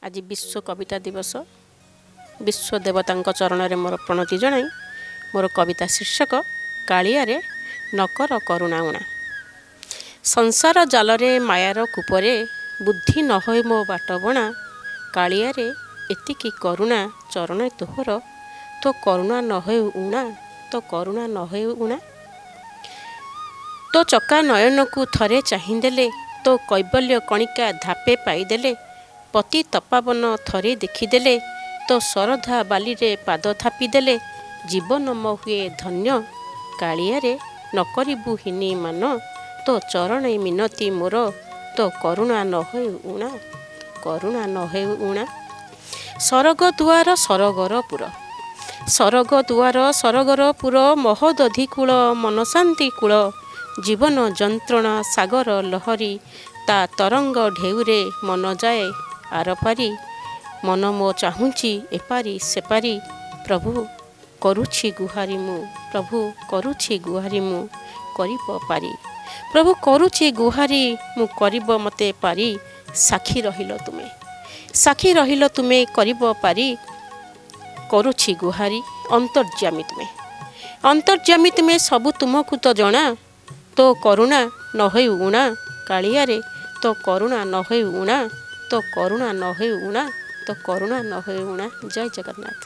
आज विश्व कविता दिवस। विश्व देवता चरण में मोर प्रणति जनाई मोर कविता शीर्षक कालियारे नकर करुणा उणा। संसार जालरे मायार कूपरे बुद्धि न होय मो बाट बणा। कालियारे एतिकी करुणा चरण तोहर तो करुणा न होय उणा। तो करुणा न होय उणा। तो चका नयन को थरे चाहिदेले तो कैबल्य कणिका धापे पाईदेले। पति तपावन थरे देखिदेले तो शरधा बाली रे पाद थापिदेले। जीवन म हुए धन्य कालियारे न करिबु हिनी मान। तो चरण मिनती मोर तो करुणा न होय उणा। करुणा न होय उणा। सरग दुआर सरगर पुर सरग दुआर सरगर पुर महोदधि कूल मन शांति कूल। जीवन जंत्रणा सागर लहरी ता तरंग ढेउरे मन जाए आरपारी। मन मो चाहूँची एपारी सेपारी प्रभु करुछि गुहारी मु। प्रभु करुछि गुहारी मु करिब पारी। प्रभु करुछि गुहारी मु करिब मते पारी। साक्षी रहिल तुमे साक्षी रहिल तुमे करिब पारी। करुछि गुहारी अंतर्जामी तुमे अंतर्जामी तुमे सबु तुमको तो जणा। तो करुणा न होय उणा कालियारे तो करुणा न होय उणा। तो करुणा न होय उणा। तो करुणा न होय उणा। जय जगन्नाथ।